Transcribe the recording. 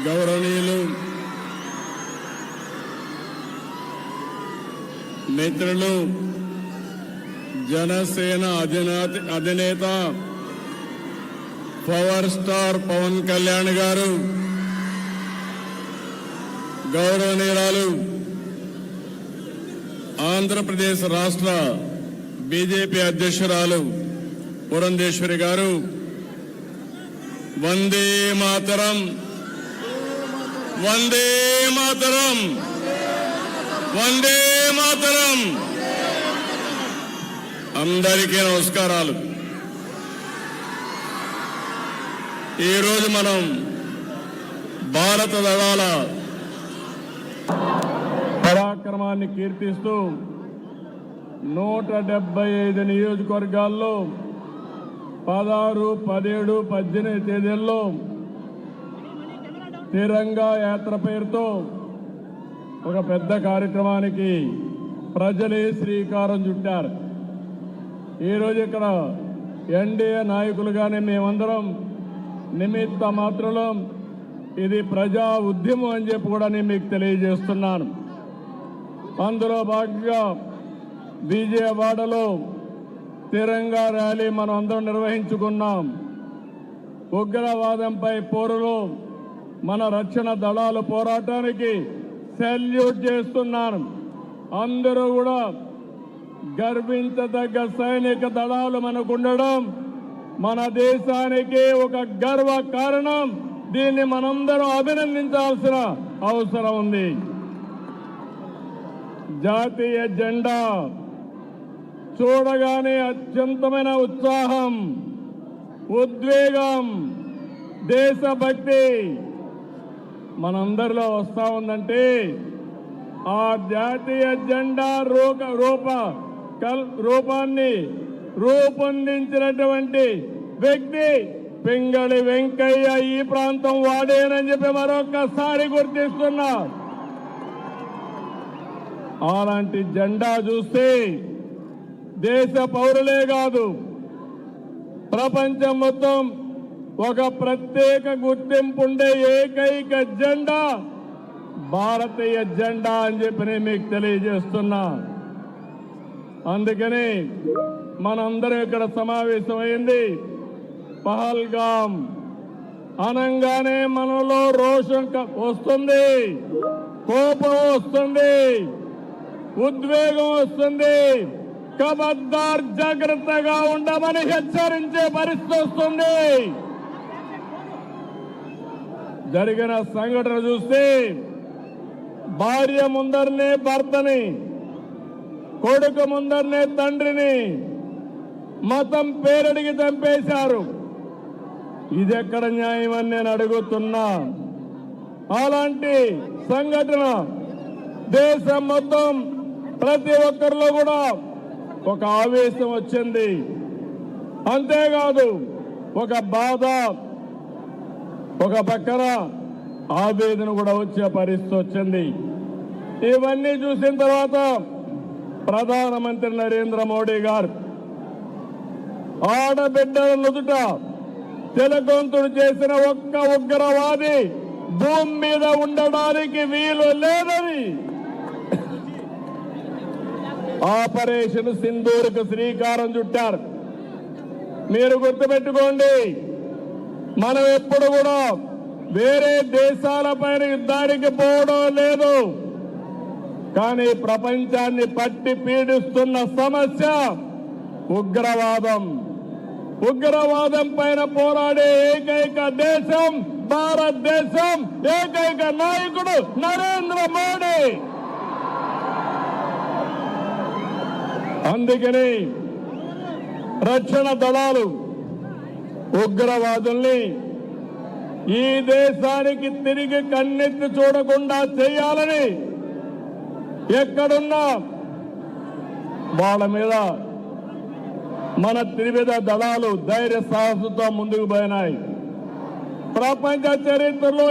గౌరవనీయులు మిత్రులు జనసేన అధినేత పవర్ స్టార్ పవన్ కళ్యాణ్ గారు, గౌరవనీయురాలు ఆంధ్రప్రదేశ్ రాష్ట్ర బీజేపీ అధ్యక్షురాలు పురంధేశ్వరి గారు, వందే మాతరం, వందే మాతరం, వందే మాతరం. అందరికీ నమస్కారాలు. ఈరోజు మనం భారత దళాల పరాక్రమాన్ని కీర్తిస్తూ 175 నియోజకవర్గాల్లో 16, 17, 18 తేదీల్లో తిరంగా యాత్ర పేరుతో ఒక పెద్ద కార్యక్రమానికి ప్రజలే శ్రీకారం చుట్టారు. ఈరోజు ఇక్కడ ఎన్డీఏ నాయకులుగానే మేమందరం నిమిత్త మాత్రం ఇది ప్రజా ఉద్యమం అని చెప్పి కూడా నేను మీకు తెలియజేస్తున్నాను. అందులో భాగంగా విజయవాడలో తిరంగా ర్యాలీ మనం అందరం నిర్వహించుకున్నాం. ఉగ్రవాదంపై పోరులో మన రక్షణ దళాల పోరాటానికి సెల్యూట్ చేస్తున్నాను. అందరూ కూడా గర్వించదగ్గ సైనిక దళాలు మనకు ఉండడం మన దేశానికి ఒక గర్వ కారణం. దీన్ని మనందరం అభినందించాల్సిన అవసరం ఉంది. జాతీయ జెండా చూడగానే అత్యంతమైన ఉత్సాహం, ఉద్వేగం, దేశభక్తి మనందరిలో వస్తా ఉందంటే ఆ జాతీయ జెండా రూపాన్ని రూపొందించినటువంటి వ్యక్తి పింగళి వెంకయ్య ఈ ప్రాంతం వాడేనని చెప్పి మరొకసారి గుర్తిస్తున్నా. అలాంటి జెండా చూస్తే దేశ పౌరులే కాదు ప్రపంచం మొత్తం ఒక ప్రత్యేక గుర్తింపు ఉండే ఏకైక జెండా భారతీయ జెండా అని చెప్పి నేను మీకు తెలియజేస్తున్నా. అందుకని మనందరం ఇక్కడ సమావేశమైంది. పహల్గాం అనంగానే మనలో రోషం వస్తుంది, కోపం వస్తుంది, ఉద్వేగం వస్తుంది. ఖబర్దార్, జాగ్రత్తగా ఉండమని హెచ్చరించే పరిస్థితి వస్తుంది. జరిగిన సంఘటన చూస్తే భార్య ముందరనే భర్తని, కొడుకు ముందరనే తండ్రిని మతం పేరడికి చంపేశారు. ఇదెక్కడ న్యాయం అని నేను అడుగుతున్నా. అలాంటి సంఘటన దేశం మొత్తం ప్రతి ఒక్కరిలో కూడా ఒక ఆవేశం వచ్చింది. అంతేకాదు ఒక బాధ, ఒక పక్కన ఆవేదన కూడా వచ్చే పరిస్థితి వచ్చింది. ఇవన్నీ చూసిన తర్వాత ప్రధానమంత్రి నరేంద్ర మోడీ గారు ఆడబిడ్డల నుదుట తిలకంతుడు చేసిన ఒక్క ఉగ్రవాది భూమి మీద ఉండడానికి వీలు లేదని ఆపరేషన్ సింధూర్కు శ్రీకారం చుట్టారు. మీరు గుర్తుపెట్టుకోండి, మనం ఎప్పుడు కూడా వేరే దేశాలపైన యుద్ధానికి పోవడం లేదు. కానీ ప్రపంచాన్ని పట్టి పీడిస్తున్న సమస్య ఉగ్రవాదం. ఉగ్రవాదం పైన పోరాడే ఏకైక దేశం భారతదేశం, ఏకైక నాయకుడు నరేంద్ర మోడీ. అందుకని రక్షణ దళాలు ఉగ్రవాదుల్ని ఈ దేశానికి తిరిగి కన్నెత్తి చూడకుండా చేయాలని ఎక్కడున్నా వాళ్ళ మీద మన త్రివిధ దళాలు ధైర్య సాహసంతో ముందుకు పోయినాయి. ప్రపంచ చరిత్రలో